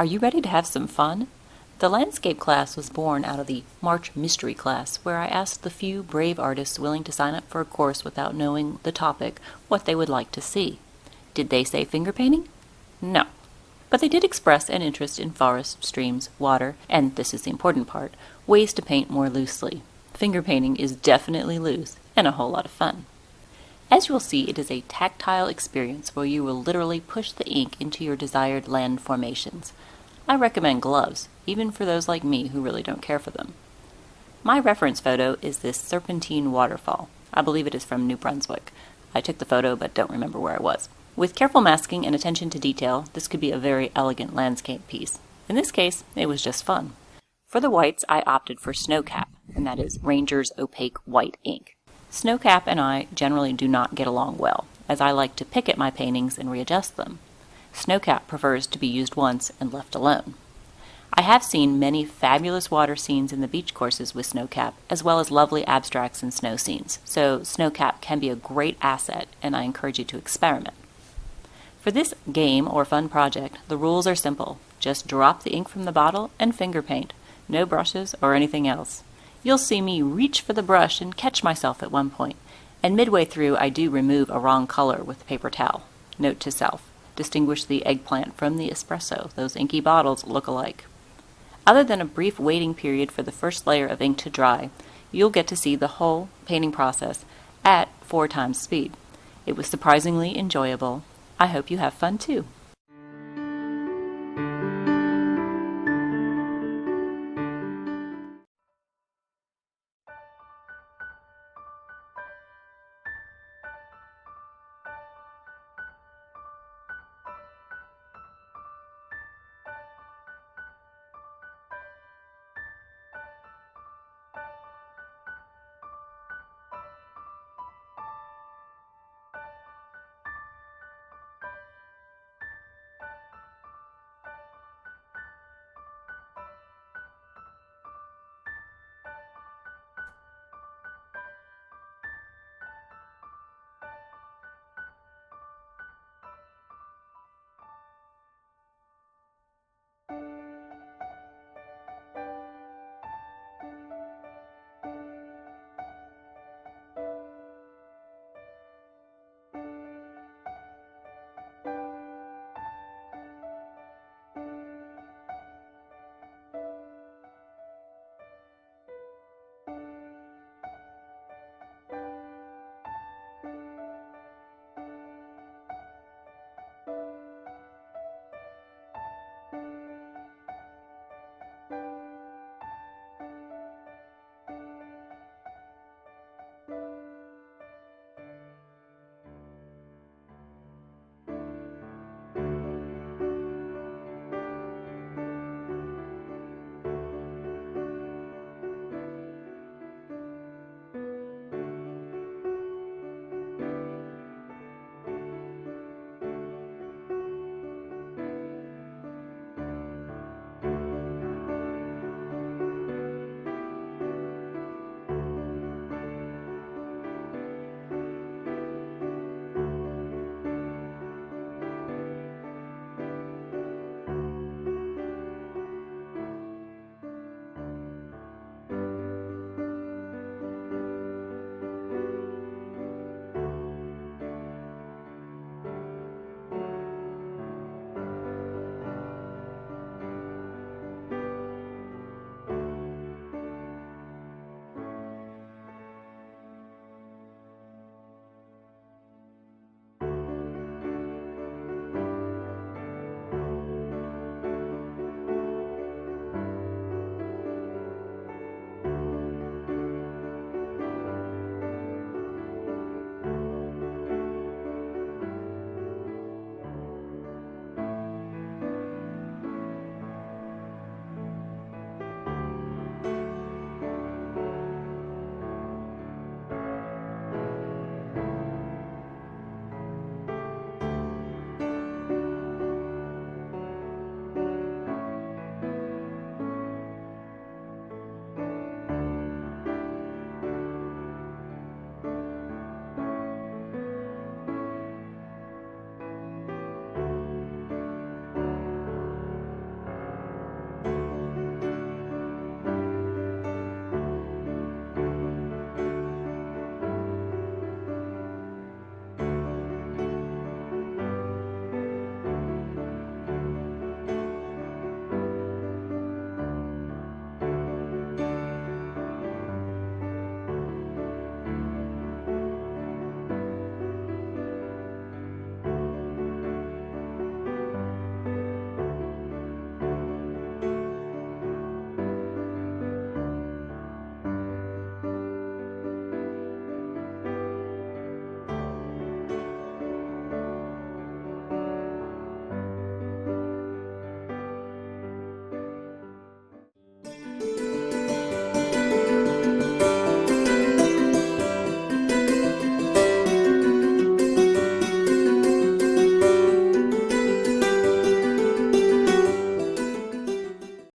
Are you ready to have some fun? The landscape class was born out of the March Mystery class, where I asked the few brave artists willing to sign up for a course without knowing the topic what they would like to see. Did they say finger painting? No. But they did express an interest in forests, streams, water, and, this is the important part, ways to paint more loosely. Finger painting is definitely loose and a whole lot of fun. As you will see, it is a tactile experience where you will literally push the ink into your desired land formations. I recommend gloves, even for those like me who really don't care for them. My reference photo is this serpentine waterfall. I believe it is from New Brunswick. I took the photo but don't remember where I was. With careful masking and attention to detail, this could be a very elegant landscape piece. In this case, it was just fun. For the whites, I opted for Snowcap, and that is Ranger's opaque white ink. Snowcap and I generally do not get along well, as I like to pick at my paintings and readjust them. Snowcap prefers to be used once and left alone. I have seen many fabulous water scenes in the beach courses with Snowcap, as well as lovely abstracts and snow scenes, so Snowcap can be a great asset, and I encourage you to experiment. For this game or fun project, the rules are simple. Just drop the ink from the bottle and finger paint. No brushes or anything else. You'll see me reach for the brush and catch myself at one point, and midway through I do remove a wrong color with a paper towel. Note to self, distinguish the eggplant from the espresso. Those inky bottles look alike. Other than a brief waiting period for the first layer of ink to dry, you'll get to see the whole painting process at 4 times speed. It was surprisingly enjoyable. I hope you have fun too.